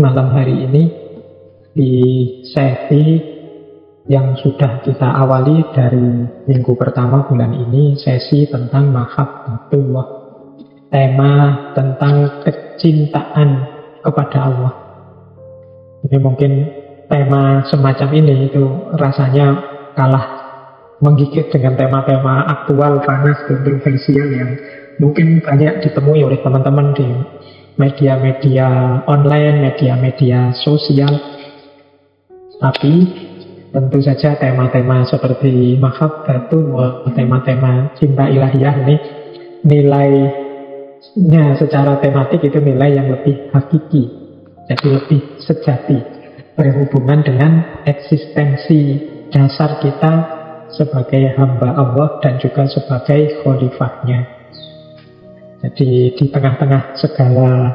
malam hari ini di sesi yang sudah kita awali dari minggu pertama bulan ini, sesi tentang mahabbatullah, tema tentang kecintaan kepada Allah. Ini mungkin tema semacam ini itu rasanya kalah menggigit dengan tema-tema aktual, panas, kontroversial yang mungkin banyak ditemui oleh teman-teman di media-media online, media-media sosial. Tapi tentu saja tema-tema seperti mahabbatullah, tema-tema cinta ilahiyah ini nilainya secara tematik itu nilai yang lebih hakiki, jadi lebih sejati, berhubungan dengan eksistensi dasar kita sebagai hamba Allah dan juga sebagai khalifahnya. Jadi di tengah-tengah segala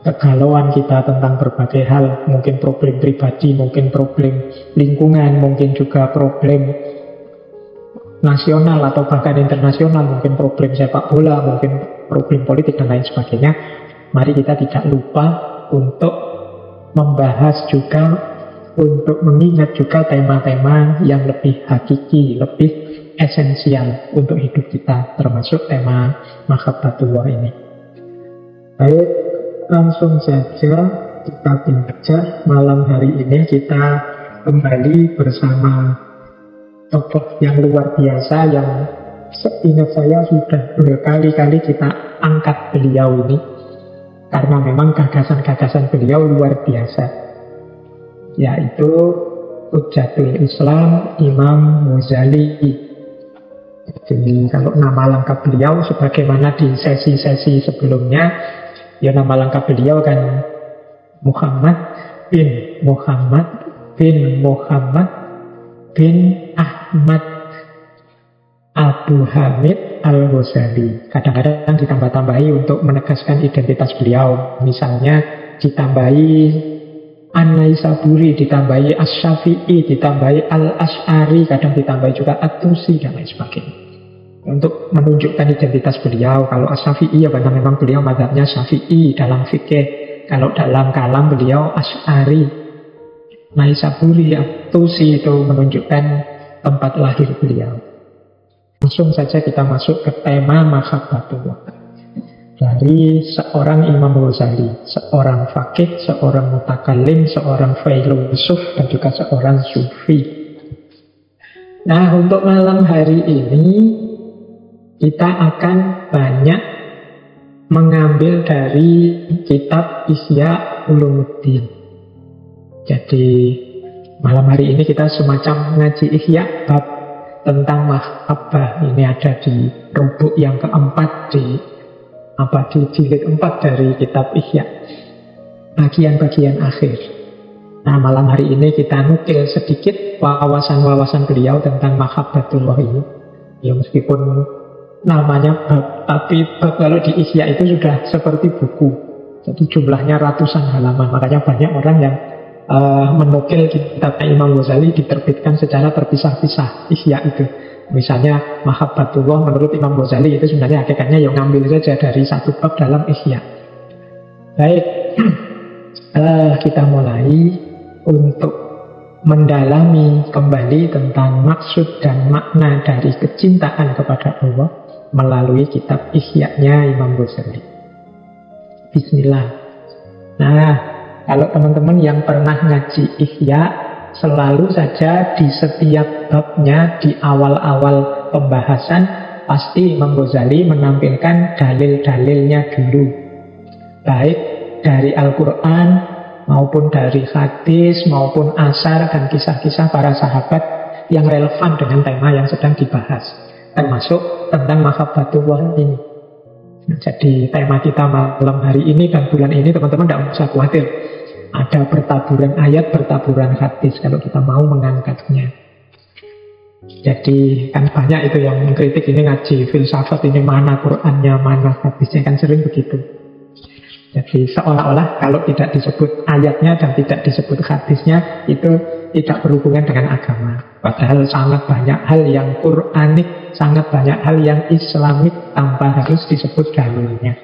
kegalauan kita tentang berbagai hal, mungkin problem pribadi, mungkin problem lingkungan, mungkin juga problem nasional atau bahkan internasional, mungkin problem sepak bola, mungkin problem politik dan lain sebagainya, mari kita tidak lupa untuk membahas juga, untuk mengingat juga tema-tema yang lebih hakiki, lebih esensial untuk hidup kita, termasuk tema mahabbatullah ini. Baik, langsung saja kita bincang. Malam hari ini kita kembali bersama tokoh yang luar biasa yang seingat saya sudah berkali-kali kita angkat beliau ini, karena memang gagasan-gagasan beliau luar biasa, yaitu Hujjatul Islam Imam Ghazali. Jadi kalau nama lengkap beliau sebagaimana di sesi-sesi sebelumnya, ya nama lengkap beliau kan Muhammad bin Muhammad bin Muhammad bin Ahmad Abu Hamid Al-Ghazali. Kadang-kadang ditambah-tambahi untuk menegaskan identitas beliau. Misalnya ditambahi An-Naisaburi, ditambahi As-Syafi'i, ditambahi Al-Ash'ari, kadang ditambahi juga At-Tusi dan lain sebagainya, untuk menunjukkan identitas beliau. Kalau As-Syafi'i ya karena memang beliau mazhabnya Syafi'i dalam fikih. Kalau dalam kalam beliau Ash'ari. Naisaburi, At-Tusi itu menunjukkan tempat lahir beliau. Langsung saja kita masuk ke tema mahabbatullah dari seorang Imam Ghazali, seorang faqih, seorang mutakallim, seorang filosof, dan juga seorang sufi. Nah, untuk malam hari ini kita akan banyak mengambil dari kitab Ihya Ulumuddin. Jadi malam hari ini kita semacam ngaji Ihya bab tentang mahabbah. Ini ada di rubuk yang keempat di jilid 4 dari kitab Ihya, bagian-bagian akhir. Nah, malam hari ini kita nukil sedikit wawasan-wawasan beliau tentang mahabbatullah ini. Ya meskipun namanya bab, tapi bab kalau di Ihya itu sudah seperti buku. Jadi jumlahnya ratusan halaman. Makanya banyak orang yang menukil kitab Imam Ghazali diterbitkan secara terpisah-pisah Ihya itu. Misalnya mahabbatullah menurut Imam Ghazali itu sebenarnya hakikatnya yang ngambil saja dari satu bab dalam Ihya. Baik, kita mulai untuk mendalami kembali tentang maksud dan makna dari kecintaan kepada Allah melalui kitab Ihya-nya Imam Ghazali. Bismillah. Nah, kalau teman-teman yang pernah ngaji Ihya, selalu saja di setiap babnya, di awal-awal pembahasan, pasti Imam Ghazali menampilkan dalil-dalilnya dulu, baik dari Al-Quran maupun dari hadis maupun asar dan kisah-kisah para sahabat yang relevan dengan tema yang sedang dibahas, termasuk tentang mahabbatullah ini. Jadi tema kita malam hari ini dan bulan ini, teman-teman tidak usah khawatir ada bertaburan ayat, bertaburan hadis kalau kita mau mengangkatnya. Jadi kan banyak itu yang mengkritik, ini ngaji filsafat, ini mana Qur'annya, mana hadisnya, kan sering begitu. Jadi seolah-olah kalau tidak disebut ayatnya dan tidak disebut hadisnya, itu tidak berhubungan dengan agama. Padahal sangat banyak hal yang Qur'anik, sangat banyak hal yang Islamik tanpa harus disebut dalilnya.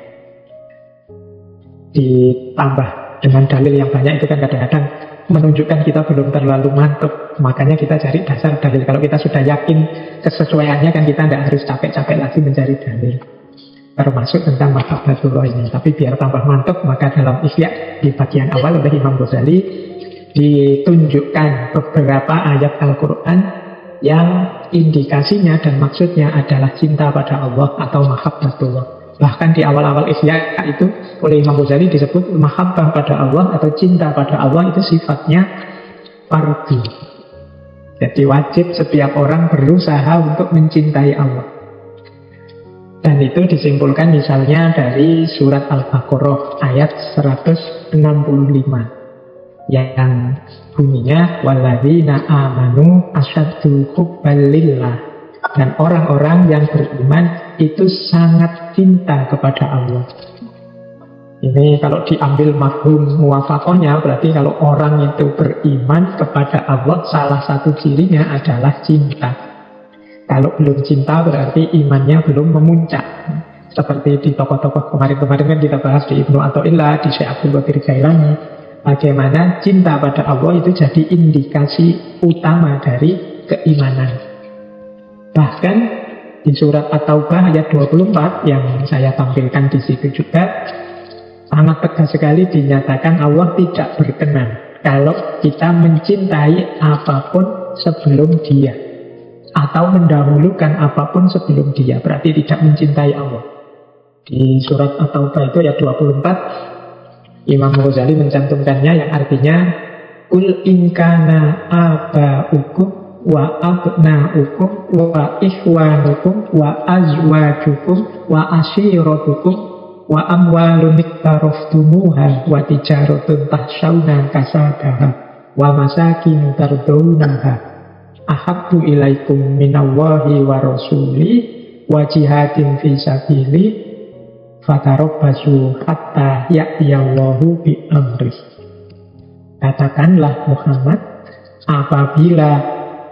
Ditambah dengan dalil yang banyak itu kan kadang-kadang menunjukkan kita belum terlalu mantap. Makanya kita cari dasar dalil. Kalau kita sudah yakin kesesuaiannya kan kita tidak harus capek-capek lagi mencari dalil. Termasuk tentang mahabbatullah ini. Tapi biar tambah mantap, maka dalam Ihya di bagian awal oleh Imam Ghazali ditunjukkan beberapa ayat Al-Quran yang indikasinya dan maksudnya adalah cinta pada Allah atau mahabbatullah. Bahkan di awal-awal Ihya itu oleh Imam Ghazali disebut mahabbah pada Allah atau cinta pada Allah itu sifatnya fardhu. Jadi wajib setiap orang berusaha untuk mencintai Allah. Dan itu disimpulkan misalnya dari surat Al-Baqarah ayat 165 yang bunyinya walladzina amanu asyaddu hubban lillah. Dan orang-orang yang beriman itu sangat cinta kepada Allah. Ini kalau diambil mafhum muwafaqahnya, berarti kalau orang itu beriman kepada Allah, salah satu cirinya adalah cinta. Kalau belum cinta berarti imannya belum memuncak. Seperti di tokoh-tokoh kemarin-kemarin kan kita bahas di Ibnu Athaillah, di Syekh Abdul Qadir Jailani, bagaimana cinta pada Allah itu jadi indikasi utama dari keimanan. Bahkan di surat At-Taubah ayat 24 yang saya tampilkan di situ juga sangat tegas sekali dinyatakan Allah tidak berkenan kalau kita mencintai apapun sebelum Dia atau mendahulukan apapun sebelum Dia, berarti tidak mencintai Allah. Di surat At-Taubah itu ayat 24 Imam Ghazali mencantumkannya yang artinya Qul in kana aba'ukum wa abna'ukum wa ikhwanukum wa azwajukum wa ashiratukum wa amwalun iktaraftumuha wa tijaratun tahsyawna kasadaha wa masakin tardawnaha ahabbu ilaikum minallahi wa rasuli wa jihadin fi sabili fatarabbasu hatta ya'tiyallahu bi amri. Katakanlah Muhammad, apabila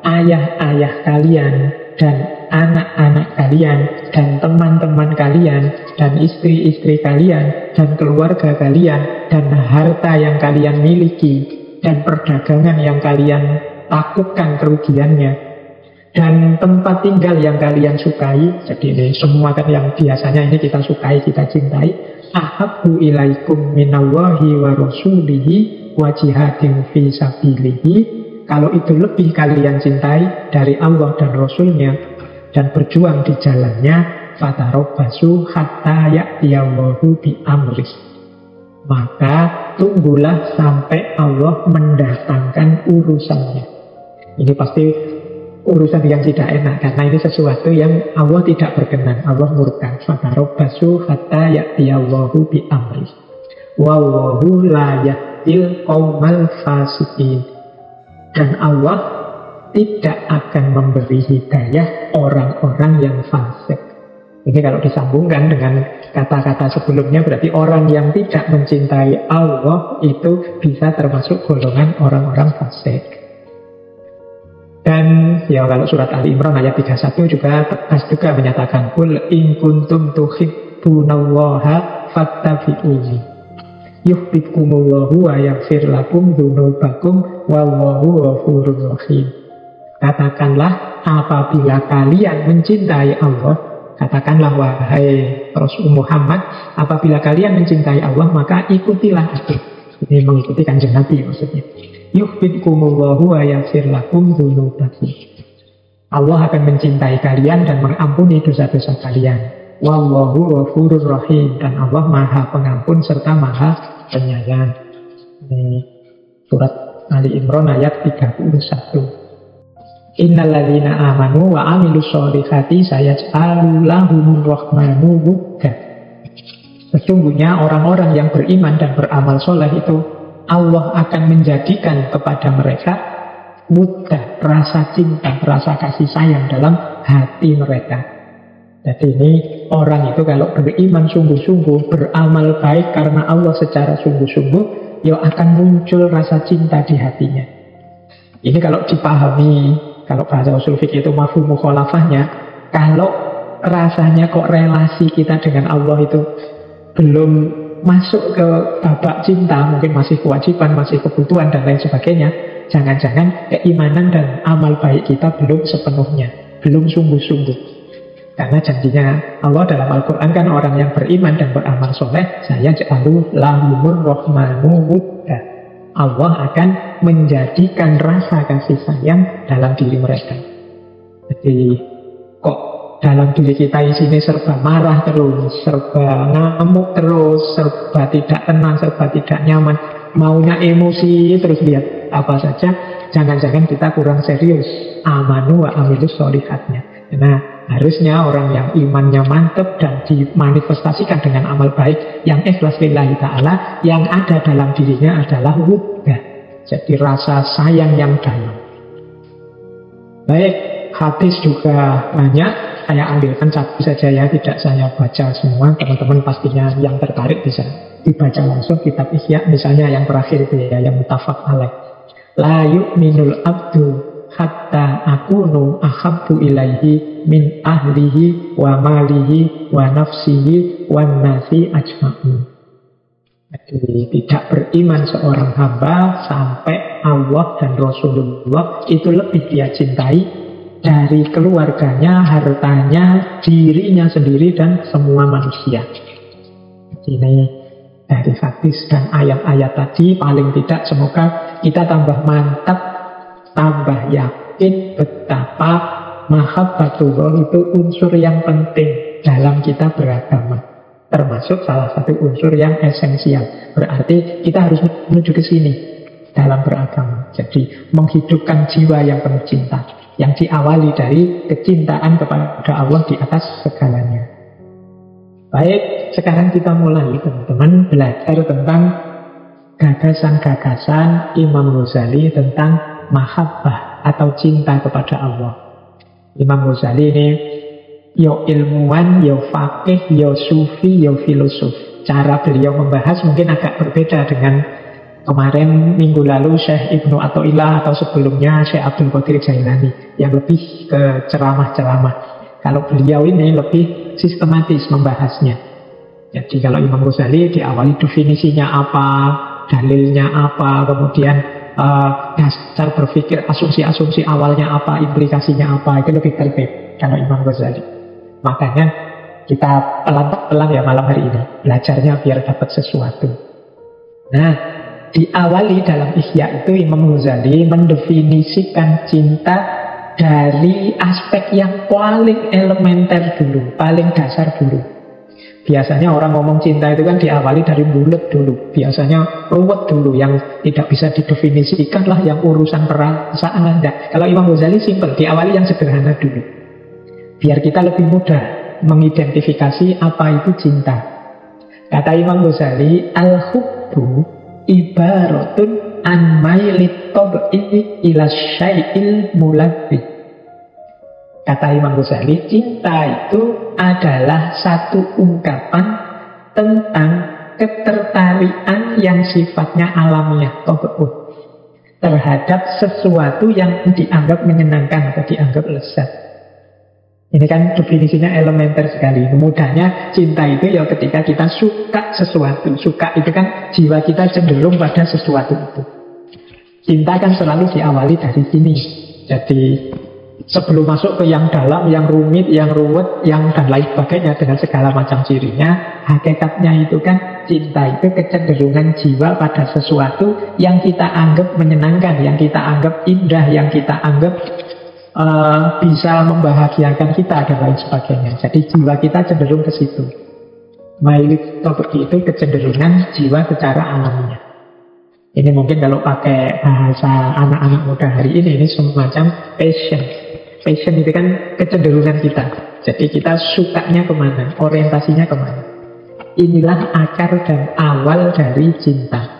ayah-ayah kalian dan anak-anak kalian dan teman-teman kalian dan istri-istri kalian dan keluarga kalian dan harta yang kalian miliki dan perdagangan yang kalian takutkan kerugiannya dan tempat tinggal yang kalian sukai, jadi ini semua kan yang biasanya ini kita sukai, kita cintai, ahabbu ilaikum minallahi wa rasulihi wa jihadin fi sabilihi. Kalau itu lebih kalian cintai dari Allah dan Rasulnya dan berjuang di jalannya, fatarabbasu hatta ya'tiyallahu bi amrih. Maka tunggulah sampai Allah mendatangkan urusannya. Ini pasti urusan yang tidak enak karena ini sesuatu yang Allah tidak berkenan, Allah murka. Fatarabbasu hatta ya'tiyallahu bi amrih. Wallahu la yahdil qaumal fasiqin. Dan Allah tidak akan memberi hidayah orang-orang yang fasik. Ini kalau disambungkan dengan kata-kata sebelumnya berarti orang yang tidak mencintai Allah itu bisa termasuk golongan orang-orang fasik. Dan ya kalau surat Ali Imran ayat 31 juga tegas juga menyatakan Qul in kuntum tuhibbunallaha fattabi'uni yuhibbukumullahu wa yaghfir lakum dzunubakum wallahu ghafurur rahim. Katakanlah apabila kalian mencintai Allah, katakanlah wahai Rasul Muhammad, apabila kalian mencintai Allah maka ikutilah aku. Ini mengikuti Kanjeng Nabi maksudnya. Yuhibbukumullahu wa yaghfir lakum dzunubakum. Allah akan mencintai kalian dan mengampuni dosa-dosa kalian. Wallahu ghafurur rahim, dan Allah Maha Pengampun serta Maha Penyayang. Ini surat Ali Imran ayat 31. Innalladzina amanu wa amilus solihati sayaj'alu lahumur rahmanu wudda. Sesungguhnya orang-orang yang beriman dan beramal soleh itu Allah akan menjadikan kepada mereka wudda, rasa cinta, rasa kasih sayang dalam hati mereka. Jadi ini orang itu kalau beriman sungguh-sungguh, beramal baik karena Allah secara sungguh-sungguh, ya akan muncul rasa cinta di hatinya. Ini kalau dipahami, kalau bahasa usul fikih itu mafhum mukhalafahnya, kalau rasanya kok relasi kita dengan Allah itu belum masuk ke babak cinta, mungkin masih kewajiban, masih kebutuhan dan lain sebagainya, jangan-jangan keimanan dan amal baik kita belum sepenuhnya, belum sungguh-sungguh. Karena janjinya Allah dalam Al-Quran kan, orang yang beriman dan beramal soleh, saya ja'alu lahumur rahmanu wudda. Allah akan menjadikan rasa kasih sayang dalam diri mereka. Jadi kok dalam diri kita isinya serba marah terus, serba ngamuk terus, serba tidak tenang, serba tidak nyaman, maunya emosi terus, lihat apa saja, jangan-jangan kita kurang serius amanu wa amilus sholihatnya. Nah, harusnya orang yang imannya mantap dan dimanifestasikan dengan amal baik yang ikhlas lillahi ta'ala, yang ada dalam dirinya adalah wudda, jadi rasa sayang yang dalam. Baik, hadis juga banyak, saya ambilkan satu saja ya, tidak saya baca semua. Teman-teman pastinya yang tertarik bisa dibaca langsung kitab Ihya, misalnya yang terakhir itu ya, yang muttafaq alaih. La yu'minul abdu hatta akunu ahabbu ilaihi min ahlihi wa malihi wa nafsihi wa nasi ajma'in. Jadi tidak beriman seorang hamba sampai Allah dan Rasulullah itu lebih dia cintai dari keluarganya, hartanya, dirinya sendiri dan semua manusia. Ini dari hadis dan ayat-ayat tadi, paling tidak semoga kita tambah mantap, tambah yakin betapa mahabbatullah itu unsur yang penting dalam kita beragama, termasuk salah satu unsur yang esensial. Berarti kita harus menuju ke sini dalam beragama. Jadi menghidupkan jiwa yang penuh cinta, yang diawali dari kecintaan kepada Allah di atas segalanya. Baik, sekarang kita mulai teman-teman belajar tentang gagasan-gagasan Imam Ghazali tentang mahabbah atau cinta kepada Allah. Imam Ghazali ini yo ilmuwan, yo faqih, yo sufi, yo filosof. Cara beliau membahas mungkin agak berbeda dengan kemarin minggu lalu Syekh Ibnu Athaillah atau sebelumnya Syekh Abdul Qadir Jailani yang lebih ke ceramah-ceramah. Kalau beliau ini lebih sistematis membahasnya. Jadi kalau Imam Ghazali diawali definisinya apa, dalilnya apa, kemudian dasar berpikir, asumsi-asumsi awalnya apa, implikasinya apa, itu lebih tertib kalau Imam Ghazali. Makanya kita pelan-pelan ya malam hari ini belajarnya biar dapat sesuatu. Nah, diawali dalam Ihya itu Imam Ghazali mendefinisikan cinta dari aspek yang paling elementer dulu, paling dasar dulu. Biasanya orang ngomong cinta itu kan diawali dari bulat dulu, biasanya ruwet dulu, yang tidak bisa didefinisikan lah, yang urusan perasaan aja. Kalau Imam Ghazali simpel, diawali yang sederhana dulu, biar kita lebih mudah mengidentifikasi apa itu cinta. Kata Imam Ghazali, al-hubbu ibaratun an mailit tab'i ila syai'il mulabbi. Kata Imam Ghazali, cinta itu adalah satu ungkapan tentang ketertarikan yang sifatnya alamiah, tab'u, terhadap sesuatu yang dianggap menyenangkan atau dianggap lezat. Ini kan definisinya elementer sekali. Mudahnya cinta itu ya ketika kita suka sesuatu. Suka itu kan jiwa kita cenderung pada sesuatu itu. Cinta kan selalu diawali dari sini. Jadi sebelum masuk ke yang dalam, yang rumit, yang ruwet, yang dan lain sebagainya dengan segala macam cirinya, hakikatnya itu kan cinta itu kecenderungan jiwa pada sesuatu yang kita anggap menyenangkan, yang kita anggap indah, yang kita anggap bisa membahagiakan kita dan lain sebagainya. Jadi jiwa kita cenderung ke situ. Mailit seperti itu kecenderungan jiwa secara alamiah. Ini mungkin kalau pakai bahasa anak-anak muda hari ini semacam passion. Passion itu kan kecenderungan kita. Jadi kita sukanya kemana, orientasinya kemana. Inilah akar dan awal dari cinta.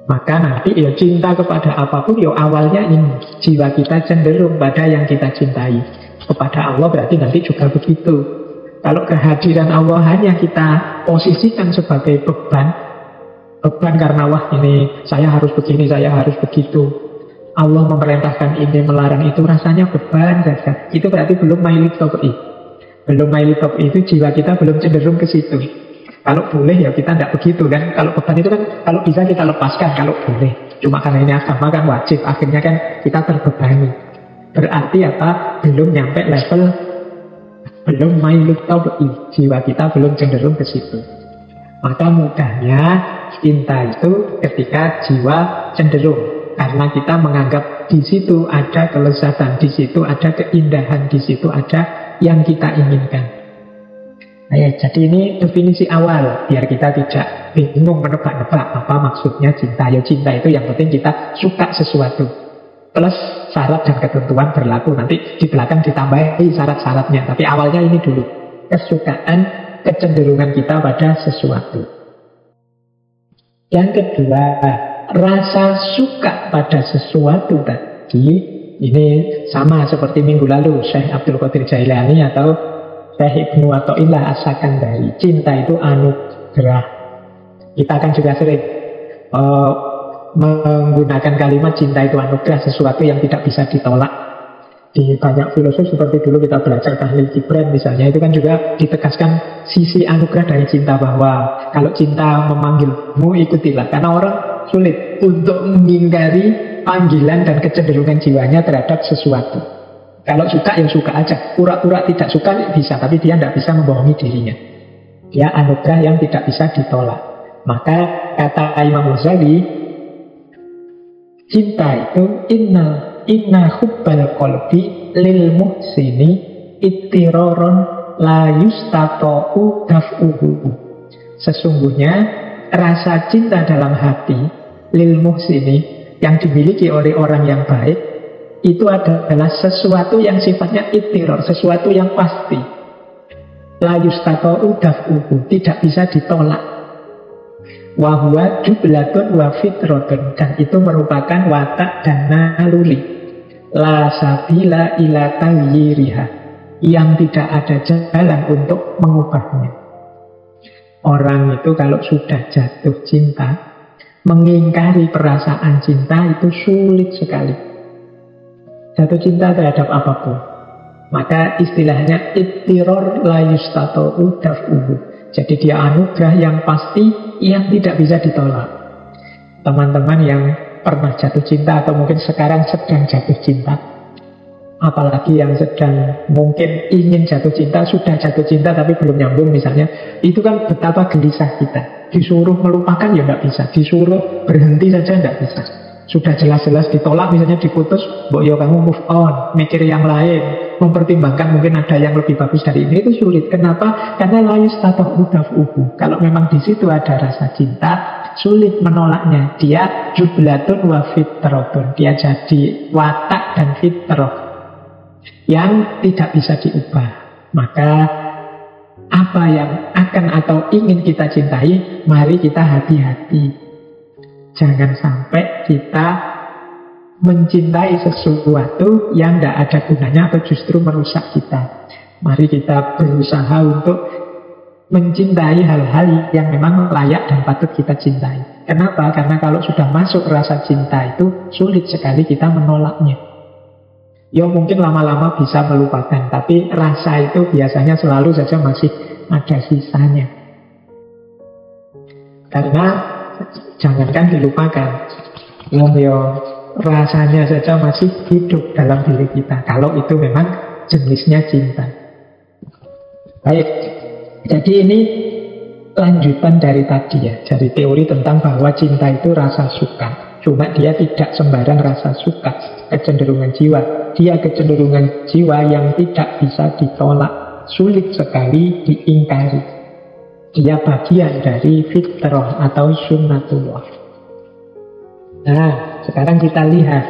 Maka nanti ya cinta kepada apapun ya awalnya ini. Jiwa kita cenderung pada yang kita cintai. Kepada Allah berarti nanti juga begitu. Kalau kehadiran Allah hanya kita posisikan sebagai beban karena wah ini saya harus begini, saya harus begitu, Allah memerintahkan ini, melarang itu, rasanya beban saja. Itu berarti belum mailit tobi. Belum mailit tobi itu jiwa kita belum cenderung ke situ. Kalau boleh ya kita tidak begitu kan. Kalau beban itu kan kalau bisa kita lepaskan kalau boleh. Cuma karena ini agama kan wajib, akhirnya kan kita terbebani. Berarti apa? Belum nyampe level, belum mailut tau'i, jiwa kita belum cenderung ke situ. Maka mudahnya cinta itu ketika jiwa cenderung, karena kita menganggap di situ ada kelezatan, di situ ada keindahan, di situ ada yang kita inginkan. Nah, ya, jadi ini definisi awal biar kita tidak bingung menebak-nebak apa maksudnya cinta. Ya cinta itu yang penting kita suka sesuatu plus syarat dan ketentuan berlaku. Nanti di belakang ditambahi syarat-syaratnya. Tapi awalnya ini dulu, kesukaan, kecenderungan kita pada sesuatu. Yang kedua, rasa suka pada sesuatu tadi, ini sama seperti minggu lalu Syekh Abdul Qadir Jailani atau Syekh Ibnu Athaillah As-Sakandari. Cinta itu anugerah. Kita kan juga sering menggunakan kalimat cinta itu anugerah, sesuatu yang tidak bisa ditolak. Di banyak filosof seperti dulu kita belajar Khalil Gibran misalnya, itu kan juga ditegaskan sisi anugerah dari cinta, bahwa kalau cinta memanggilmu ikutilah. Karena orang sulit untuk mengingkari panggilan dan kecenderungan jiwanya terhadap sesuatu. Kalau suka ya suka aja, pura-pura tidak suka bisa, tapi dia tidak bisa membohongi dirinya. Dia anugerah yang tidak bisa ditolak. Maka kata Imam Ghazali, cinta itu inna hubbal qalbi lil muhsini ittiroron la yustata'u daf'uhu. Sesungguhnya rasa cinta dalam hati lil muhsini yang dimiliki oleh orang yang baik itu adalah sesuatu yang sifatnya ittiror, sesuatu yang pasti. La yustata'u daf'uhu, tidak bisa ditolak. Wa huwa jublatun wa fitratun, dan itu merupakan watak dan naluri. La sabila ila taghyiriha, yang tidak ada jalan untuk mengubahnya. Orang itu kalau sudah jatuh cinta, mengingkari perasaan cinta itu sulit sekali. Jatuh cinta terhadap apapun, maka istilahnya ittiror la yustata'u daf'uhu. Jadi dia anugerah yang pasti, yang tidak bisa ditolak. Teman-teman yang pernah jatuh cinta atau mungkin sekarang sedang jatuh cinta, apalagi yang sedang mungkin ingin jatuh cinta, sudah jatuh cinta tapi belum nyambung misalnya, itu kan betapa gelisah kita. Disuruh melupakan ya nggak bisa, disuruh berhenti saja nggak bisa. Sudah jelas-jelas ditolak, misalnya diputus, mbok yo kamu move on, mikir yang lain, mempertimbangkan mungkin ada yang lebih bagus dari ini, itu sulit. Kenapa? Karena layus tatah udaf ubu. Kalau memang di situ ada rasa cinta, sulit menolaknya. Dia jublatun wa fitratun, dia jadi watak dan fitrah yang tidak bisa diubah. Maka apa yang akan atau ingin kita cintai, mari kita hati-hati. Jangan sampai kita mencintai sesuatu yang tidak ada gunanya atau justru merusak kita. Mari kita berusaha untuk mencintai hal-hal yang memang layak dan patut kita cintai. Kenapa? Karena kalau sudah masuk rasa cinta itu sulit sekali kita menolaknya. Ya mungkin lama-lama bisa melupakan, tapi rasa itu biasanya selalu saja masih ada sisanya. Karena jangankan dilupakan, rasanya saja masih hidup dalam diri kita, kalau itu memang jenisnya cinta. Baik, jadi ini lanjutan dari tadi ya, dari teori tentang bahwa cinta itu rasa suka. Cuma dia tidak sembarang rasa suka, kecenderungan jiwa. Dia kecenderungan jiwa yang tidak bisa ditolak, sulit sekali diingkari. Dia bagian dari fitrah atau sunnatullah. Nah, sekarang kita lihat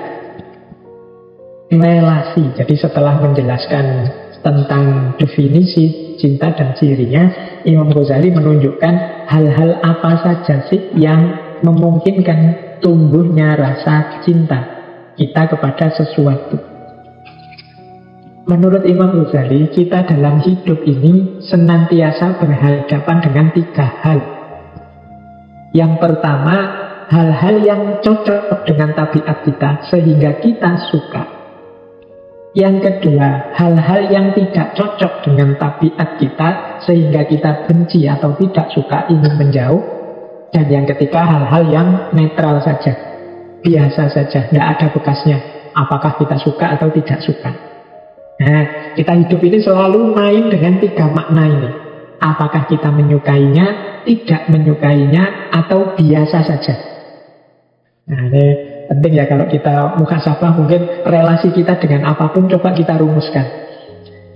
relasi. Jadi setelah menjelaskan tentang definisi cinta dan cirinya, Imam Ghazali menunjukkan hal-hal apa saja sih yang memungkinkan tumbuhnya rasa cinta kita kepada sesuatu. Menurut Imam Ghazali, kita dalam hidup ini senantiasa berhadapan dengan 3 hal. Yang pertama, hal-hal yang cocok dengan tabiat kita sehingga kita suka. Yang kedua, hal-hal yang tidak cocok dengan tabiat kita sehingga kita benci atau tidak suka, ingin menjauh. Dan yang ketiga, hal-hal yang netral saja, biasa saja, tidak ada bekasnya, apakah kita suka atau tidak suka. Nah, kita hidup ini selalu main dengan tiga makna ini. Apakah kita menyukainya, tidak menyukainya, atau biasa saja. Nah, ini penting ya kalau kita muhasabah, mungkin relasi kita dengan apapun coba kita rumuskan.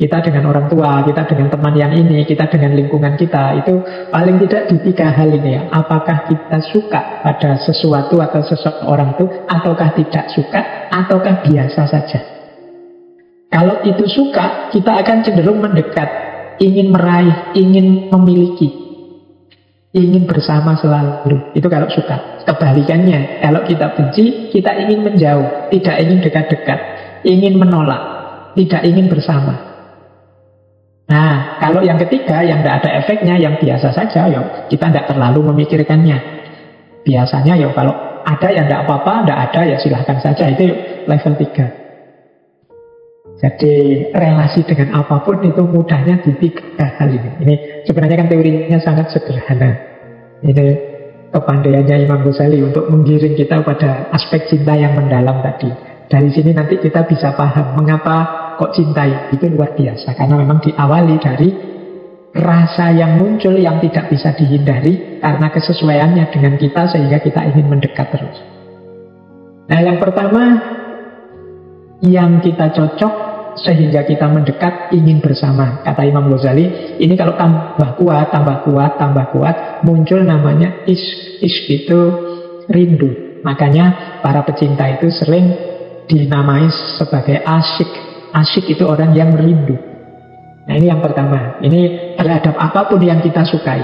Kita dengan orang tua, kita dengan teman yang ini, kita dengan lingkungan kita, itu paling tidak di tiga hal ini ya. Apakah kita suka pada sesuatu atau seseorang itu, ataukah tidak suka, ataukah biasa saja. Kalau itu suka, kita akan cenderung mendekat, ingin meraih, ingin memiliki, ingin bersama selalu. Itu kalau suka. Kebalikannya, kalau kita benci, kita ingin menjauh, tidak ingin dekat-dekat, ingin menolak, tidak ingin bersama. Nah, kalau yang ketiga, yang tidak ada efeknya, yang biasa saja, ya kita tidak terlalu memikirkannya. Biasanya ya kalau ada yang tidak apa-apa, tidak ada ya silahkan saja. Itu level 3. Jadi relasi dengan apapun itu mudahnya di tiga hal ini. Ini sebenarnya kan teorinya sangat sederhana. Ini kepandaiannya Imam Ghazali untuk menggiring kita pada aspek cinta yang mendalam tadi. Dari sini nanti kita bisa paham mengapa kok cintai itu luar biasa. Karena memang diawali dari rasa yang muncul yang tidak bisa dihindari karena kesesuaiannya dengan kita sehingga kita ingin mendekat terus. Nah, yang pertama, yang kita cocok sehingga kita mendekat, ingin bersama. Kata Imam Ghazali, ini kalau tambah kuat, tambah kuat, tambah kuat, muncul namanya ishq. Ishq itu rindu. Makanya para pecinta itu sering dinamai sebagai asyik. Asyik itu orang yang rindu. Nah, ini yang pertama. Ini terhadap apapun yang kita sukai.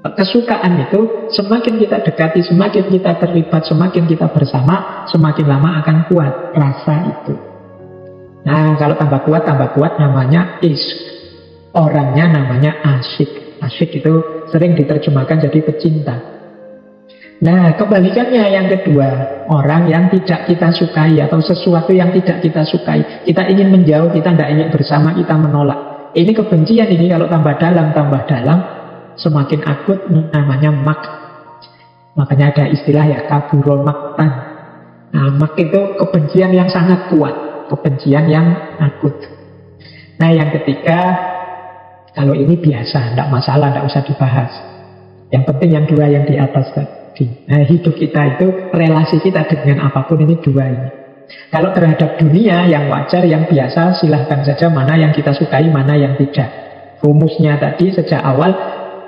Kesukaan itu semakin kita dekati, semakin kita terlibat, semakin kita bersama, semakin lama akan kuat rasa itu. Nah, kalau tambah kuat namanya ishq. Orangnya namanya asyik. Asyik itu sering diterjemahkan jadi pecinta. Nah, kebalikannya yang kedua, orang yang tidak kita sukai atau sesuatu yang tidak kita sukai. Kita ingin menjauh, kita tidak ingin bersama, kita menolak. Ini kebencian ini kalau tambah dalam, semakin akut namanya mak. Makanya ada istilah ya, kaburul maktan. Nah, mak itu kebencian yang sangat kuat, kebencian yang akut. Nah, yang ketiga, kalau ini biasa, tidak masalah, tidak usah dibahas. Yang penting yang dua yang di atas tadi. Nah, hidup kita itu, relasi kita dengan apapun ini dua ini. Kalau terhadap dunia yang wajar, yang biasa, silahkan saja mana yang kita sukai, mana yang tidak. Rumusnya tadi sejak awal,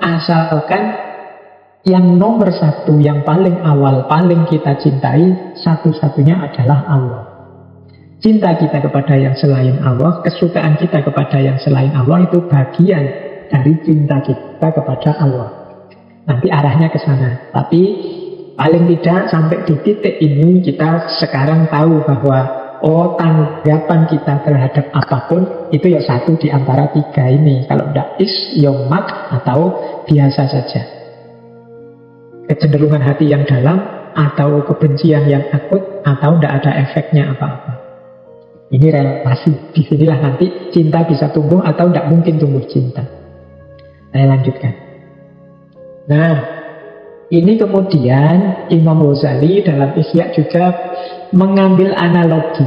asalkan yang nomor satu, yang paling awal, paling kita cintai, satu-satunya adalah Allah. Cinta kita kepada yang selain Allah, kesukaan kita kepada yang selain Allah, itu bagian dari cinta kita kepada Allah. Nanti arahnya ke sana. Tapi paling tidak sampai di titik ini kita sekarang tahu bahwa tanggapan kita terhadap apapun itu ya satu di antara tiga ini. Kalau tidak mat atau biasa saja. Kecenderungan hati yang dalam atau kebencian yang akut atau tidak ada efeknya apa-apa. Ini relasi. Disinilah nanti cinta bisa tumbuh atau tidak mungkin tumbuh cinta. Saya lanjutkan. Nah, ini kemudian Imam Ghazali dalam Ihya juga mengambil analogi.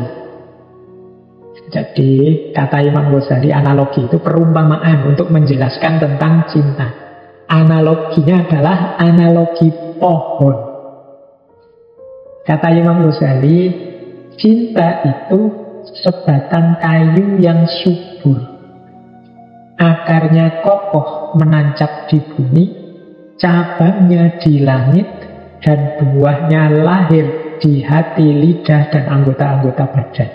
Jadi kata Imam Ghazali, analogi itu perumpamaan untuk menjelaskan tentang cinta. Analoginya adalah analogi pohon. Kata Imam Ghazali, cinta itu sebatang kayu yang subur. Akarnya kokoh menancap di bumi, cabangnya di langit, dan buahnya lahir di hati, lidah, dan anggota-anggota badan.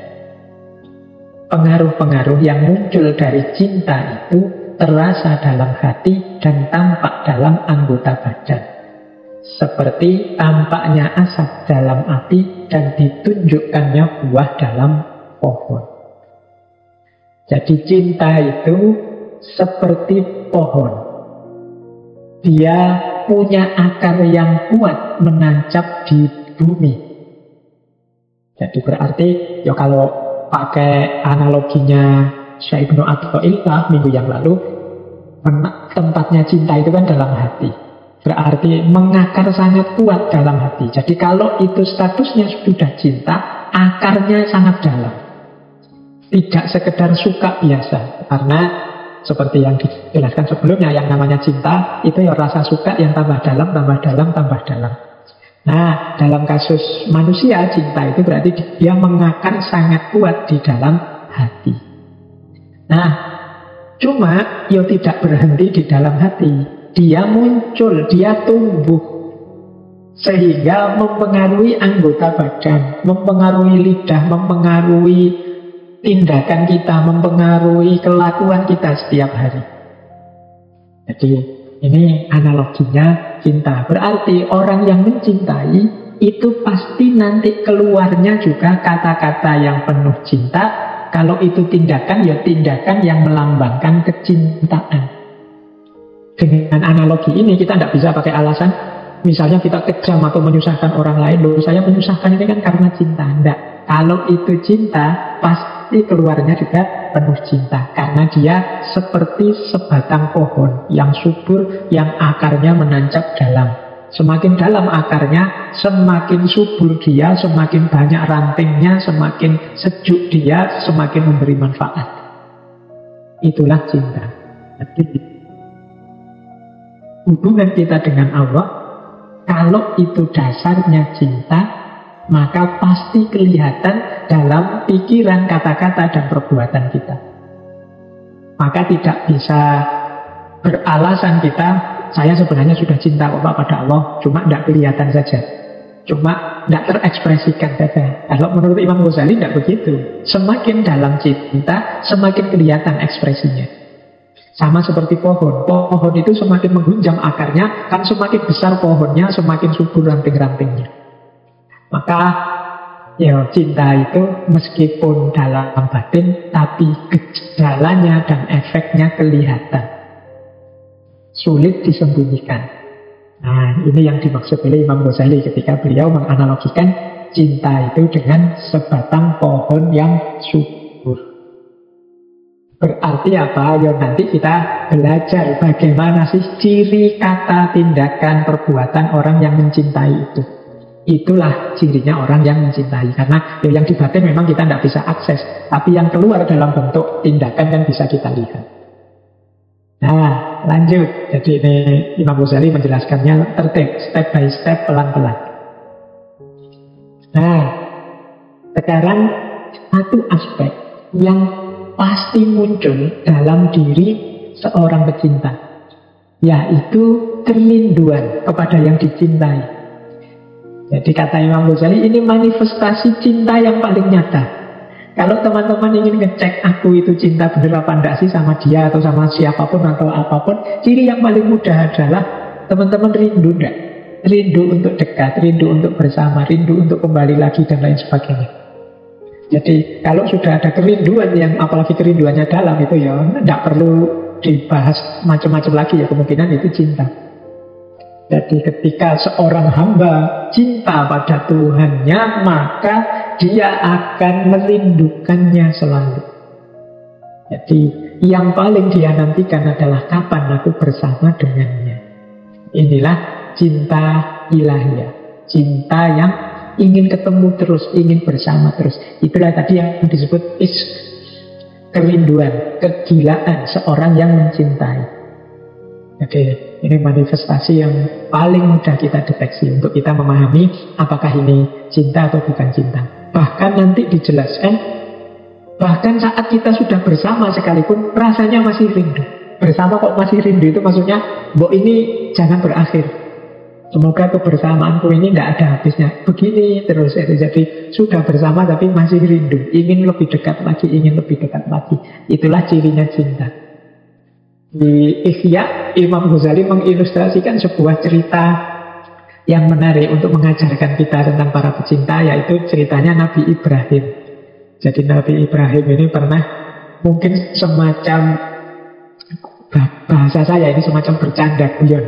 Pengaruh-pengaruh yang muncul dari cinta itu terasa dalam hati dan tampak dalam anggota badan. Seperti tampaknya asap dalam api dan ditunjukkannya buah dalam pohon. Jadi cinta itu seperti pohon. Dia punya akar yang kuat menancap di bumi. Jadi berarti ya kalau pakai analoginya Syekh Ibnu Athaillah minggu yang lalu, tempatnya cinta itu kan dalam hati. Berarti mengakar sangat kuat dalam hati. Jadi kalau itu statusnya sudah cinta, akarnya sangat dalam. Tidak sekedar suka biasa. Karena seperti yang dijelaskan sebelumnya, yang namanya cinta itu ya rasa suka yang tambah dalam, tambah dalam, tambah dalam. Nah, dalam kasus manusia, cinta itu berarti dia mengakar sangat kuat di dalam hati. Nah, cuma ya tidak berhenti di dalam hati. Dia muncul, dia tumbuh, sehingga mempengaruhi anggota badan, mempengaruhi lidah, mempengaruhi tindakan kita, mempengaruhi kelakuan kita setiap hari. Jadi ini analoginya cinta. Berarti orang yang mencintai itu pasti nanti keluarnya juga kata-kata yang penuh cinta. Kalau itu tindakan, ya tindakan yang melambangkan kecintaan. Dengan analogi ini kita tidak bisa pakai alasan, misalnya kita kejam atau menyusahkan orang lain. Loh, saya menyusahkan ini kan karena cinta. Tidak. Kalau itu cinta, pasti keluarnya juga penuh cinta. Karena dia seperti sebatang pohon yang subur, yang akarnya menancap dalam. Semakin dalam akarnya, semakin subur dia, semakin banyak rantingnya, semakin sejuk dia, semakin memberi manfaat. Itulah cinta. Jadi hubungan kita dengan Allah, kalau itu dasarnya cinta, maka pasti kelihatan dalam pikiran, kata-kata, dan perbuatan kita. Maka tidak bisa beralasan kita, saya sebenarnya sudah cinta pada Allah, cuma tidak kelihatan saja, cuma tidak terekspresikan saja. Kalau menurut Imam Ghazali tidak begitu. Semakin dalam cinta, semakin kelihatan ekspresinya. Sama seperti pohon. Pohon itu semakin menggunjang akarnya, kan semakin besar pohonnya, semakin subur ranting-rantingnya. Maka ya cinta itu meskipun dalam batin, tapi gejalanya dan efeknya kelihatan. Sulit disembunyikan. Nah, ini yang dimaksud oleh Imam Ghazali ketika beliau menganalogikan cinta itu dengan sebatang pohon yang subur. Berarti apa? Ya nanti kita belajar bagaimana sih ciri kata, tindakan, perbuatan orang yang mencintai itu. Itulah cirinya orang yang mencintai. Karena ya, yang di batin memang kita tidak bisa akses, tapi yang keluar dalam bentuk tindakan kan bisa kita lihat. Nah, lanjut. Jadi ini Imam Ghazali menjelaskannya tertib, step by step, pelan-pelan. Nah, sekarang satu aspek yang pasti muncul dalam diri seorang pecinta, yaitu kerinduan kepada yang dicintai. Jadi kata Imam Ghazali, ini manifestasi cinta yang paling nyata. Kalau teman-teman ingin ngecek aku itu cinta bener apa enggak sih sama dia atau sama siapapun atau apapun, ciri yang paling mudah adalah teman-teman rindu enggak? Rindu untuk dekat, rindu untuk bersama, rindu untuk kembali lagi dan lain sebagainya. Jadi kalau sudah ada kerinduan yang apalagi kerinduannya dalam itu ya tidak perlu dibahas macam-macam lagi ya, kemungkinan itu cinta. Jadi ketika seorang hamba cinta pada Tuhannya, maka dia akan merindukannya selalu. Jadi yang paling dia nantikan adalah kapan aku bersama dengannya. Inilah cinta ilahiyah, cinta yang ingin ketemu terus, ingin bersama terus. Itulah tadi yang disebut kerinduan, kegilaan seorang yang mencintai. Jadi ini manifestasi yang paling mudah kita deteksi untuk kita memahami apakah ini cinta atau bukan cinta. Bahkan nanti dijelaskan, bahkan saat kita sudah bersama sekalipun rasanya masih rindu. Bersama kok masih rindu itu maksudnya, mbok ini jangan berakhir. Semoga kebersamaanku ini tidak ada habisnya. Begini terus. Jadi sudah bersama tapi masih rindu, ingin lebih dekat lagi, ingin lebih dekat lagi. Itulah cirinya cinta. Di Ihya, Imam Ghazali mengilustrasikan sebuah cerita yang menarik untuk mengajarkan kita tentang para pecinta, yaitu ceritanya Nabi Ibrahim. Jadi Nabi Ibrahim ini pernah, mungkin semacam, bahasa saya ini semacam bercanda guyon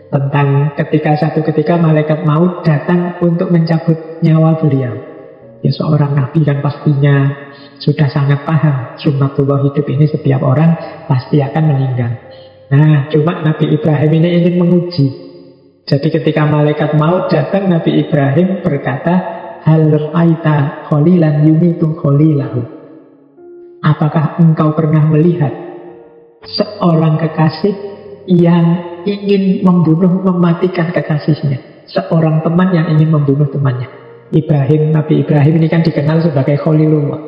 tentang ketika satu ketika malaikat maut datang untuk mencabut nyawa beliau. Ya seorang nabi kan pastinya sudah sangat paham sunnatullah hidup ini, setiap orang pasti akan meninggal. Nah, cuma Nabi Ibrahim ini ingin menguji. Jadi ketika malaikat maut datang, Nabi Ibrahim berkata, hal ra'aita kholilan yumitu kholilahu. Apakah engkau pernah melihat seorang kekasih yang ingin membunuh, mematikan kekasihnya? Seorang teman yang ingin membunuh temannya. Nabi Ibrahim ini kan dikenal sebagai Khalilullah,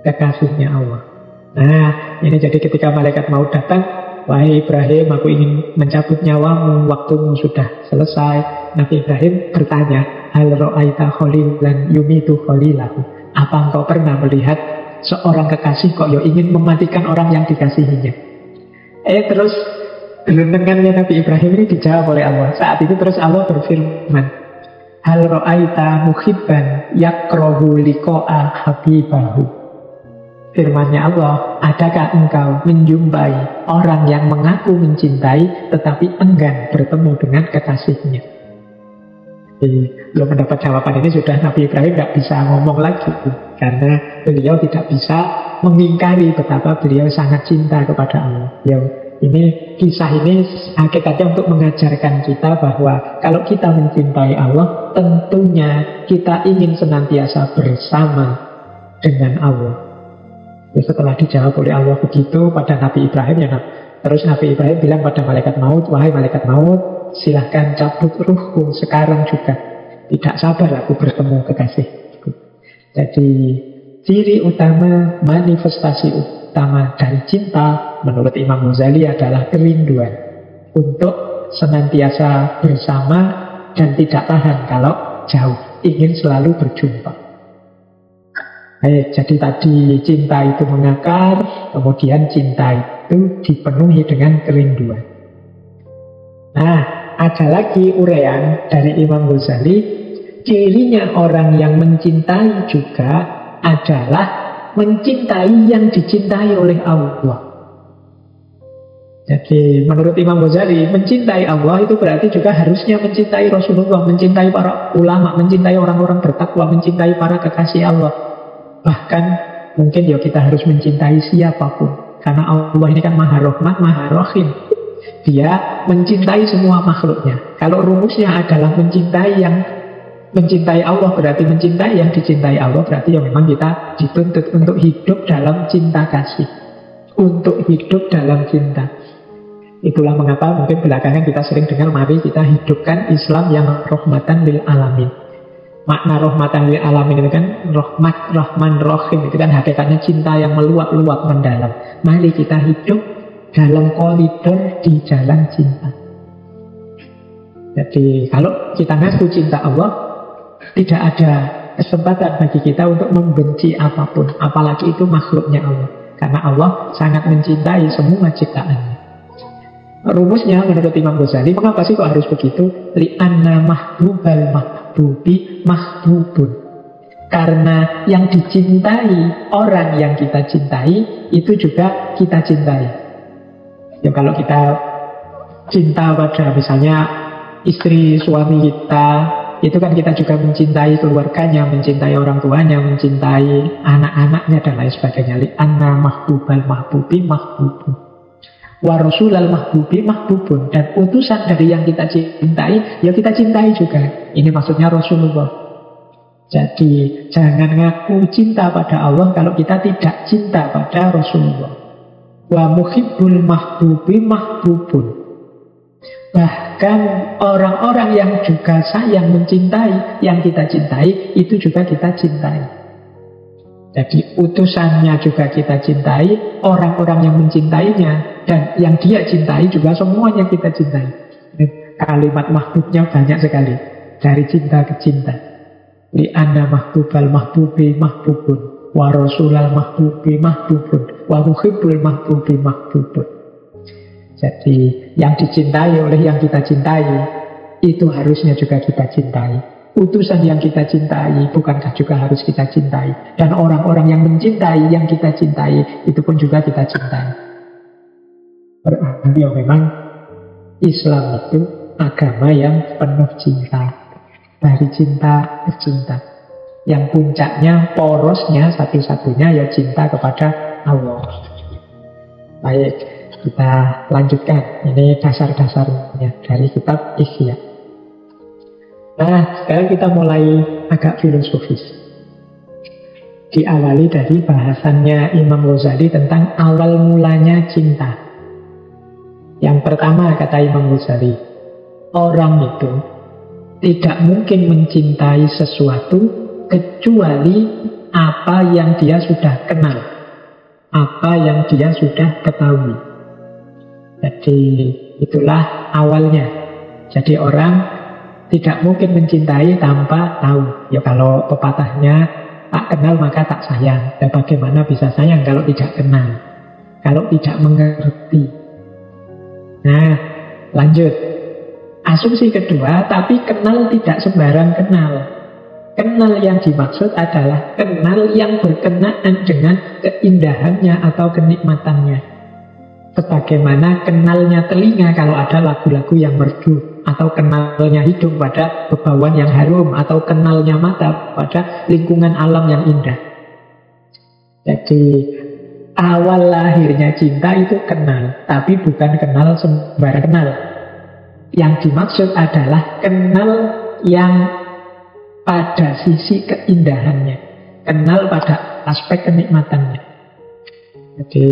kekasihnya Allah. Nah, ini jadi ketika malaikat maut datang, wahai Ibrahim, aku ingin mencabut nyawamu, waktumu sudah selesai. Nabi Ibrahim bertanya, hal ra'aita khalilan yumitu khalilahu. Apa engkau pernah melihat seorang kekasih kok ingin mematikan orang yang dikasihinya? Terus gelendengannya Nabi Ibrahim ini dijawab oleh Allah. Saat itu terus Allah berfirman, hal ra'aita muhibban yakrohu liqa'a habibahu. Firman-Nya Allah, adakah engkau menjumpai orang yang mengaku mencintai tetapi enggan bertemu dengan kekasihnya? Belum mendapat jawaban ini sudah Nabi Ibrahim tidak bisa ngomong lagi, karena beliau tidak bisa mengingkari betapa beliau sangat cinta kepada Allah. Kisah ini hakikatnya untuk mengajarkan kita bahwa kalau kita mencintai Allah, tentunya kita ingin senantiasa bersama dengan Allah. Setelah dijawab oleh Allah begitu pada Nabi Ibrahim, terus Nabi Ibrahim bilang pada malaikat maut, wahai malaikat maut, silahkan cabut ruhku sekarang juga. Tidak sabar aku bertemu kekasihku. Jadi ciri utama, manifestasi utama dari cinta menurut Imam Ghazali adalah kerinduan untuk senantiasa bersama dan tidak tahan kalau jauh, ingin selalu berjumpa. Jadi tadi cinta itu mengakar, kemudian cinta itu dipenuhi dengan kerinduan. Nah, ada lagi uraian dari Imam Ghazali, cirinya orang yang mencintai juga adalah mencintai yang dicintai oleh Allah. Jadi menurut Imam Ghazali, mencintai Allah itu berarti juga harusnya mencintai Rasulullah, mencintai para ulama, mencintai orang-orang bertakwa, mencintai para kekasih Allah. Bahkan mungkin kita harus mencintai siapapun, karena Allah ini kan Maha Rahman, Maha Rahim. Dia mencintai semua makhluknya. Kalau rumusnya adalah mencintai Allah berarti mencintai yang dicintai Allah, berarti memang kita dituntut untuk hidup dalam cinta kasih, untuk hidup dalam cinta. Itulah mengapa mungkin belakangan kita sering dengar, mari kita hidupkan Islam yang rahmatan lil alamin. Makna rahmatan lil alamin itu kan rahmat, rahman, rahim, itu kan hakikatnya cinta yang meluap-luap mendalam. Mari kita hidup dalam koridor di jalan cinta. Jadi kalau kita ngaku cinta Allah, tidak ada kesempatan bagi kita untuk membenci apapun, apalagi itu makhluknya Allah, karena Allah sangat mencintai semua ciptaannya. Rumusnya menurut Imam Ghazali, mengapa sih kok harus begitu? Li'anna mahbubal mahbubi mahbubun. Karena yang dicintai orang yang kita cintai itu juga kita cintai. Kalau kita cinta pada misalnya istri suami kita, itu kan kita juga mencintai keluarganya, mencintai orang tuanya, mencintai anak-anaknya dan lain sebagainya. Li'anna mahbubal mahbubi mahbubun. Wa rasulal mahbubi mahbubun. Dan utusan dari yang kita cintai, ya kita cintai juga. Ini maksudnya Rasulullah. Jadi jangan ngaku cinta pada Allah kalau kita tidak cinta pada Rasulullah. Wa muhibbul mahbubi mahbubun. Bahkan orang-orang yang juga sayang mencintai yang kita cintai, itu juga kita cintai. Jadi utusannya juga kita cintai, orang-orang yang mencintainya dan yang dia cintai juga semuanya kita cintai. Kalimat mahbubnya banyak sekali, dari cinta ke cinta. Li'anna mahbubal mahbubi mahbubun, wa rasulal mahbubi mahbubun, wa muhibbul mahbubi mahbubun. Jadi yang dicintai oleh yang kita cintai, itu harusnya juga kita cintai. Utusan yang kita cintai bukankah juga harus kita cintai? Dan orang-orang yang mencintai yang kita cintai, itu pun juga kita cintai. Berarti memang Islam itu agama yang penuh cinta. Dari cinta ke cinta. Yang puncaknya, porosnya satu-satunya ya cinta kepada Allah. Baik, kita lanjutkan. Ini dasar-dasarnya dari kitab Ihya. Nah, sekarang kita mulai agak filosofis. Diawali dari bahasannya Imam Ghazali tentang awal mulanya cinta. Yang pertama, kata Imam Ghazali, orang itu tidak mungkin mencintai sesuatu kecuali apa yang dia sudah kenal, apa yang dia sudah ketahui. Jadi itulah awalnya. Jadi orang tidak mungkin mencintai tanpa tahu. Ya kalau pepatahnya, tak kenal maka tak sayang. Dan bagaimana bisa sayang kalau tidak kenal, kalau tidak mengerti. Nah, lanjut. Asumsi kedua, tapi kenal tidak sembarang kenal. Kenal yang dimaksud adalah kenal yang berkenaan dengan keindahannya atau kenikmatannya. Sebagaimana kenalnya telinga kalau ada lagu-lagu yang merdu, atau kenalnya hidung pada bebauan yang harum, atau kenalnya mata pada lingkungan alam yang indah. Jadi awal lahirnya cinta itu kenal, tapi bukan kenal sembarang kenal. Yang dimaksud adalah kenal yang pada sisi keindahannya, kenal pada aspek kenikmatannya. Jadi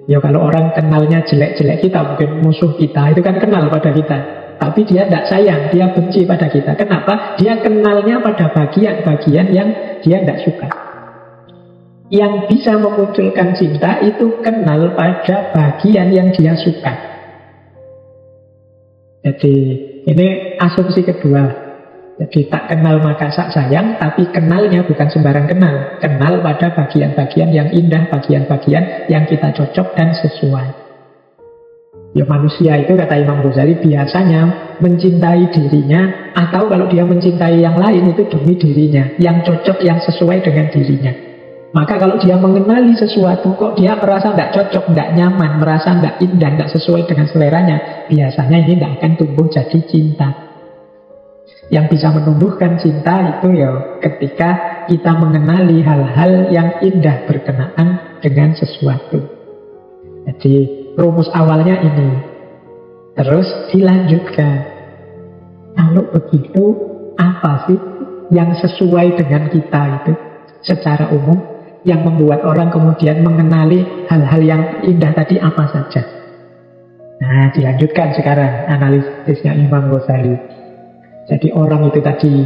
ya kalau orang kenalnya jelek-jelek kita, mungkin musuh kita, itu kan kenal pada kita, tapi dia tidak sayang, dia benci pada kita. Kenapa? Dia kenalnya pada bagian-bagian yang dia tidak suka. Yang bisa memunculkan cinta itu kenal pada bagian yang dia suka. Jadi ini asumsi kedua. Jadi tak kenal maka tak sayang, tapi kenalnya bukan sembarang kenal. Kenal pada bagian-bagian yang indah, bagian-bagian yang kita cocok dan sesuai. Ya manusia itu, kata Imam Ghazali, biasanya mencintai dirinya, atau kalau dia mencintai yang lain itu demi dirinya, yang cocok, yang sesuai dengan dirinya. Maka kalau dia mengenali sesuatu kok dia merasa tidak cocok, tidak nyaman, merasa tidak indah, tidak sesuai dengan seleranya, biasanya ini tidak akan tumbuh jadi cinta. Yang bisa menumbuhkan cinta itu ya ketika kita mengenali hal-hal yang indah berkenaan dengan sesuatu. Jadi rumus awalnya ini. Terus dilanjutkan. Kalau begitu apa sih yang sesuai dengan kita itu secara umum? Yang membuat orang kemudian mengenali hal-hal yang indah tadi apa saja. Nah, dilanjutkan sekarang analisisnya Imam Ghazali. Jadi orang itu tadi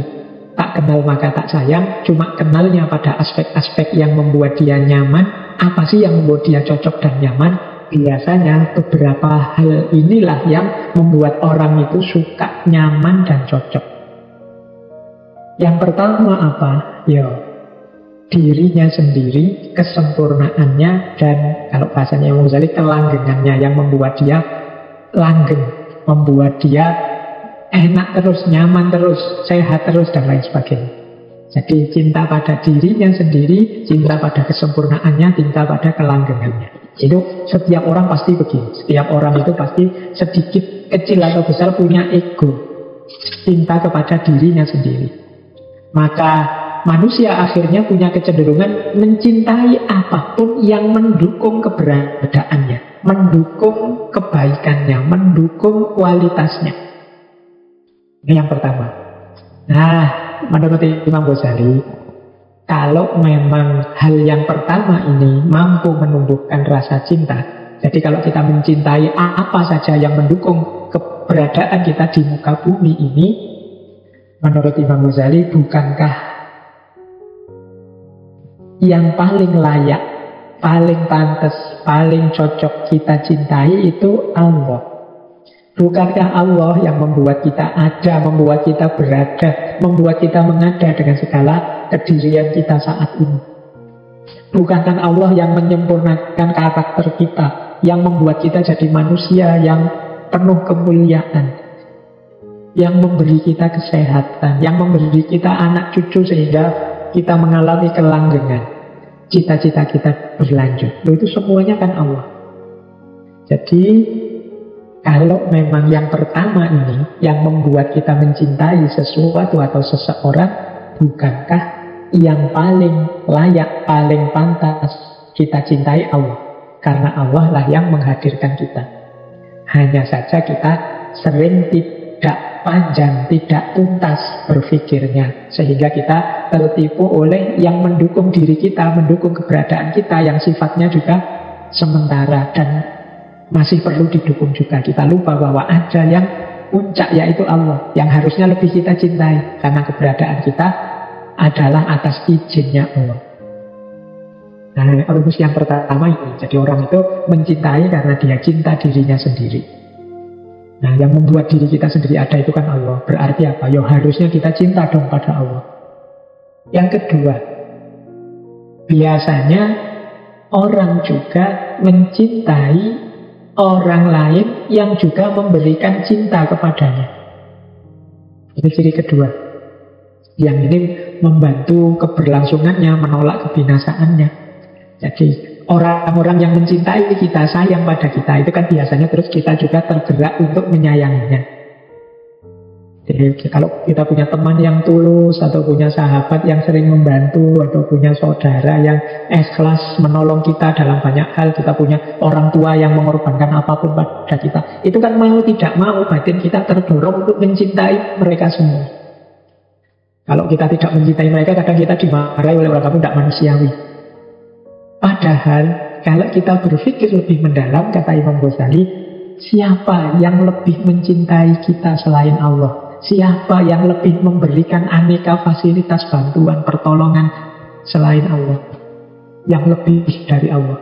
tak kenal maka tak sayang, cuma kenalnya pada aspek-aspek yang membuat dia nyaman. Apa sih yang membuat dia cocok dan nyaman? Biasanya beberapa hal inilah yang membuat orang itu suka, nyaman, dan cocok. Yang pertama apa? Ya, dirinya sendiri, kesempurnaannya, dan kalau bahasanya Imam Ghazali, kelanggengannya yang membuat dia langgeng, membuat dia enak terus, nyaman terus, sehat terus, dan lain sebagainya. Jadi cinta pada dirinya sendiri, cinta pada kesempurnaannya, cinta pada kelanggengannya. Itu setiap orang pasti begini. Setiap orang itu pasti sedikit kecil atau besar punya ego, cinta kepada dirinya sendiri. Maka manusia akhirnya punya kecenderungan mencintai apapun yang mendukung keberadaannya, mendukung kebaikannya, mendukung kualitasnya. Ini yang pertama. Nah, menurut Imam Ghazali, kalau memang hal yang pertama ini mampu menumbuhkan rasa cinta, jadi kalau kita mencintai apa saja yang mendukung keberadaan kita di muka bumi ini, menurut Imam Ghazali, bukankah yang paling layak, paling pantas, paling cocok kita cintai itu Allah? Bukankah Allah yang membuat kita ada, membuat kita berada, membuat kita mengada dengan segala kedirian kita saat ini? Bukankah Allah yang menyempurnakan karakter kita, yang membuat kita jadi manusia yang penuh kemuliaan, yang memberi kita kesehatan, yang memberi kita anak cucu sehingga kita mengalami kelanggengan, cita-cita kita berlanjut. Itu semuanya kan Allah. Jadi kalau memang yang pertama ini yang membuat kita mencintai sesuatu atau seseorang, bukankah yang paling layak, paling pantas kita cintai Allah. Karena Allah lah yang menghadirkan kita. Hanya saja kita sering tidak panjang, tidak tuntas berpikirnya. Sehingga kita tertipu oleh yang mendukung diri kita, mendukung keberadaan kita, yang sifatnya juga sementara dan masih perlu didukung juga. Kita lupa bahwa ada yang puncak, yaitu Allah, yang harusnya lebih kita cintai. Karena keberadaan kita adalah atas izinnya Allah. Nah, rumus yang pertama ini. Jadi orang itu mencintai karena dia cinta dirinya sendiri. Nah, yang membuat diri kita sendiri ada itu kan Allah. Berarti apa? Ya harusnya kita cinta dong pada Allah. Yang kedua, biasanya orang juga mencintai orang lain yang juga memberikan cinta kepadanya. Ini ciri kedua. Yang ini membantu keberlangsungannya, menolak kebinasaannya. Jadi orang-orang yang mencintai kita, sayang pada kita, itu kan biasanya terus kita juga tergerak untuk menyayanginya. Jadi kalau kita punya teman yang tulus, atau punya sahabat yang sering membantu, atau punya saudara yang ikhlas menolong kita dalam banyak hal, kita punya orang tua yang mengorbankan apapun pada kita, itu kan mau tidak mau batin kita terdorong untuk mencintai mereka semua. Kalau kita tidak mencintai mereka, kadang kita dimarahi oleh orang, kamu tidak manusiawi. Padahal kalau kita berpikir lebih mendalam, kata Imam Ghazali, siapa yang lebih mencintai kita selain Allah? Siapa yang lebih memberikan aneka fasilitas bantuan, pertolongan selain Allah? Yang lebih dari Allah.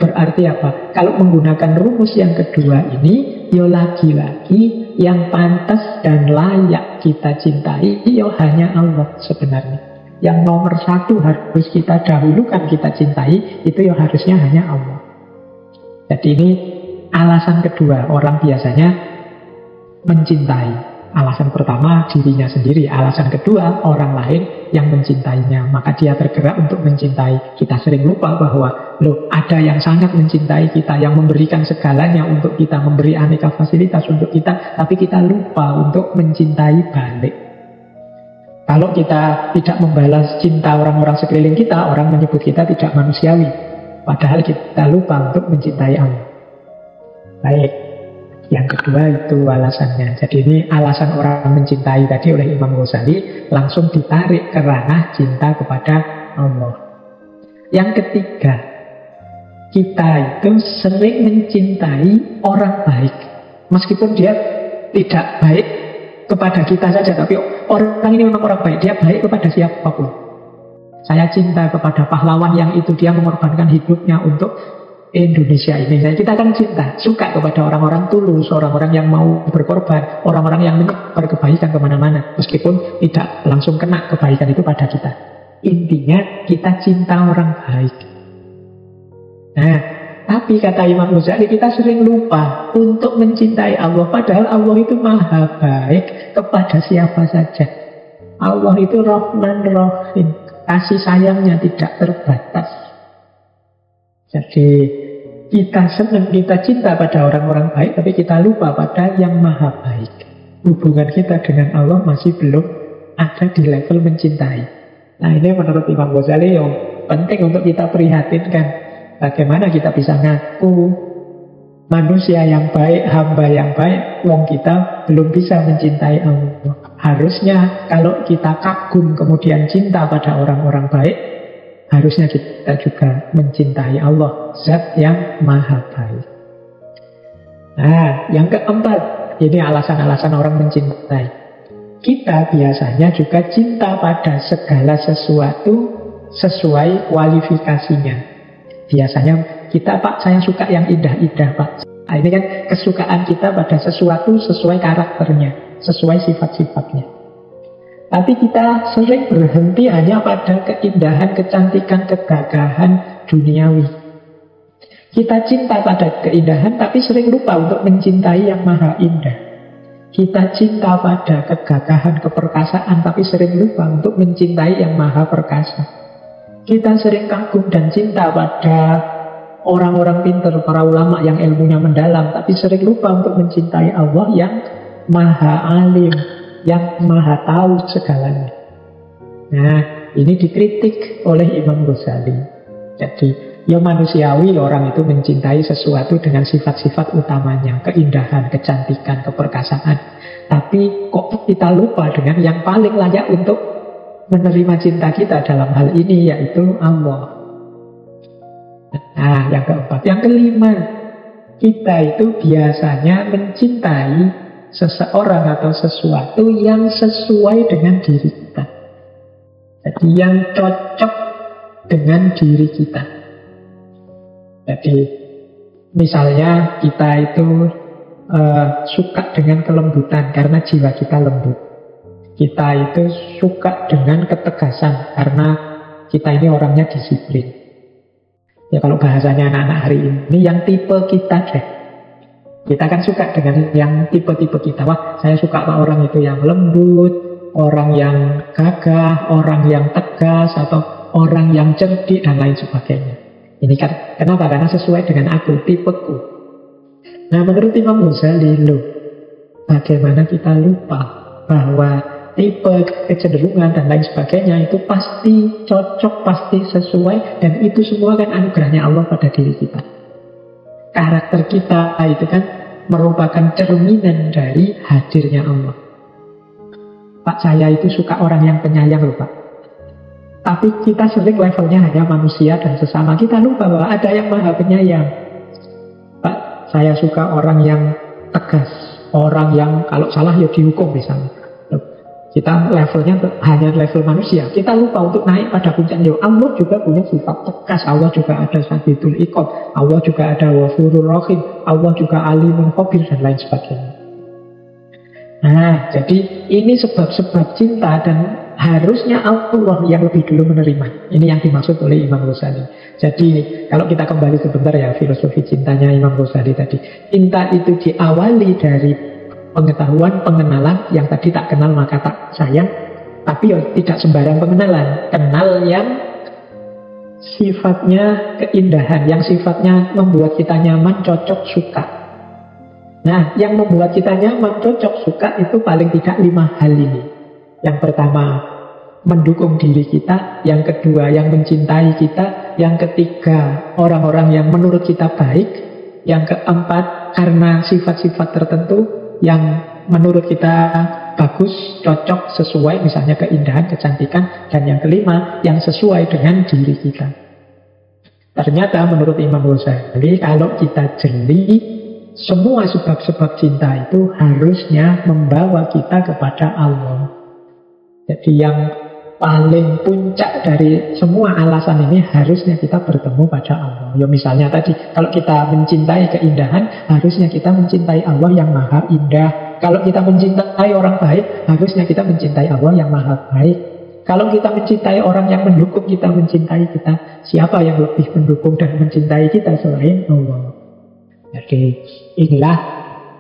Berarti apa? Kalau menggunakan rumus yang kedua ini, ya lagi-lagi yang pantas dan layak kita cintai, ya hanya Allah sebenarnya. Yang nomor satu harus kita dahulukan, kita cintai, itu ya harusnya hanya Allah. Jadi ini alasan kedua, orang biasanya mencintai. Alasan pertama dirinya sendiri, alasan kedua orang lain yang mencintainya. Maka dia tergerak untuk mencintai. Kita sering lupa bahwa loh, ada yang sangat mencintai kita, yang memberikan segalanya untuk kita, memberi aneka fasilitas untuk kita, tapi kita lupa untuk mencintai balik. Kalau kita tidak membalas cinta orang-orang sekeliling kita, orang menyebut kita tidak manusiawi. Padahal kita lupa untuk mencintai Allah. Baik, yang kedua itu alasannya. Jadi ini alasan orang mencintai tadi oleh Imam Ghazali langsung ditarik ke ranah cinta kepada Allah. Yang ketiga, kita itu sering mencintai orang baik. Meskipun dia tidak baik kepada kita saja, tapi orang ini memang orang baik, dia baik kepada siapapun. Saya cinta kepada pahlawan yang itu dia mengorbankan hidupnya untuk Indonesia ini. Kita kan cinta, suka kepada orang-orang tulus, orang-orang yang mau berkorban, orang-orang yang menyebar kebaikan kemana-mana, meskipun tidak langsung kena kebaikan itu pada kita. Intinya kita cinta orang baik. Nah, tapi kata Imam Ghazali, kita sering lupa untuk mencintai Allah. Padahal Allah itu maha baik kepada siapa saja. Allah itu Rahman Rahim. Kasih sayangnya tidak terbatas. Jadi kita senang, kita cinta pada orang-orang baik, tapi kita lupa pada yang maha baik. Hubungan kita dengan Allah masih belum ada di level mencintai. Nah, ini menurut Imam Ghazali yang penting untuk kita prihatinkan. Bagaimana kita bisa ngaku manusia yang baik, hamba yang baik, wong kita belum bisa mencintai Allah. Harusnya kalau kita kagum kemudian cinta pada orang-orang baik, harusnya kita juga mencintai Allah, Zat yang maha baik. Nah, yang keempat, ini alasan-alasan orang mencintai. Kita biasanya juga cinta pada segala sesuatu sesuai kualifikasinya. Biasanya kita, Pak, saya suka yang indah-indah, Pak. Nah, ini kan kesukaan kita pada sesuatu sesuai karakternya, sesuai sifat-sifatnya. Tapi kita sering berhenti hanya pada keindahan, kecantikan, kegagahan duniawi. Kita cinta pada keindahan, tapi sering lupa untuk mencintai yang maha indah. Kita cinta pada kegagahan, keperkasaan, tapi sering lupa untuk mencintai yang maha perkasa. Kita sering kagum dan cinta pada orang-orang pintar, para ulama yang ilmunya mendalam, tapi sering lupa untuk mencintai Allah yang maha alim, yang maha tahu segalanya. Nah, ini dikritik oleh Imam Ghazali. Jadi, ya manusiawi orang itu mencintai sesuatu dengan sifat-sifat utamanya, keindahan, kecantikan, keperkasaan. Tapi kok kita lupa dengan yang paling layak untuk menerima cinta kita dalam hal ini, yaitu Allah. Nah, yang keempat. Yang kelima, kita itu biasanya mencintai seseorang atau sesuatu yang sesuai dengan diri kita. Jadi yang cocok dengan diri kita. Jadi misalnya kita itu suka dengan kelembutan karena jiwa kita lembut. Kita itu suka dengan ketegasan karena kita ini orangnya disiplin. Ya kalau bahasanya anak-anak hari ini, yang tipe kita deh. Kita kan suka dengan yang tipe-tipe kita. Wah, saya suka sama orang itu yang lembut, orang yang gagah, orang yang tegas, atau orang yang cerdik, dan lain sebagainya. Ini kan kenapa? Karena sesuai dengan aku, tipeku. Nah, menurut Imam Ghazali, loh, bagaimana kita lupa bahwa tipe, kecenderungan, dan lain sebagainya itu pasti cocok, pasti sesuai, dan itu semua kan anugerahnya Allah pada diri kita. Karakter kita itu kan merupakan cerminan dari hadirnya Allah. Pak, saya itu suka orang yang penyayang loh Pak. Tapi kita sering levelnya hanya manusia dan sesama. Kita lupa bahwa ada yang maha penyayang. Pak, saya suka orang yang tegas, orang yang kalau salah ya dihukum misalnya. Kita levelnya hanya level manusia. Kita lupa untuk naik pada puncaknya. Allah juga punya sifat tegas. Allah juga ada Sadidul Iqab. Allah juga ada Ghafurur Rahim. Allah juga Alimun Khabir, dan lain sebagainya. Nah, jadi ini sebab-sebab cinta, dan harusnya Allah yang lebih dulu menerima. Ini yang dimaksud oleh Imam Ghazali. Jadi kalau kita kembali sebentar ya, filosofi cintanya Imam Ghazali tadi. Cinta itu diawali dari pengetahuan, pengenalan, yang tadi tak kenal maka tak sayang. Tapi ya tidak sembarang pengenalan. Kenal yang sifatnya keindahan, yang sifatnya membuat kita nyaman, cocok, suka. Nah, yang membuat kita nyaman, cocok, suka itu paling tidak 5 hal ini. Yang pertama, mendukung diri kita. Yang kedua, yang mencintai kita. Yang ketiga, orang-orang yang menurut kita baik. Yang keempat, karena sifat-sifat tertentu yang menurut kita bagus, cocok, sesuai, misalnya keindahan, kecantikan. Dan yang kelima, yang sesuai dengan diri kita. Ternyata menurut Imam Ghazali, kalau kita jeli, semua sebab-sebab cinta itu harusnya membawa kita kepada Allah. Jadi yang paling puncak dari semua alasan ini harusnya kita bertemu pada Allah. Ya misalnya tadi, kalau kita mencintai keindahan, harusnya kita mencintai Allah yang maha indah. Kalau kita mencintai orang baik, harusnya kita mencintai Allah yang maha baik. Kalau kita mencintai orang yang mendukung kita, mencintai kita, siapa yang lebih mendukung dan mencintai kita selain Allah? Jadi inilah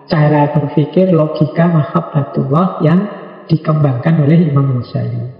cara berpikir logika mahabbatullah yang dikembangkan oleh Imam Ghazali.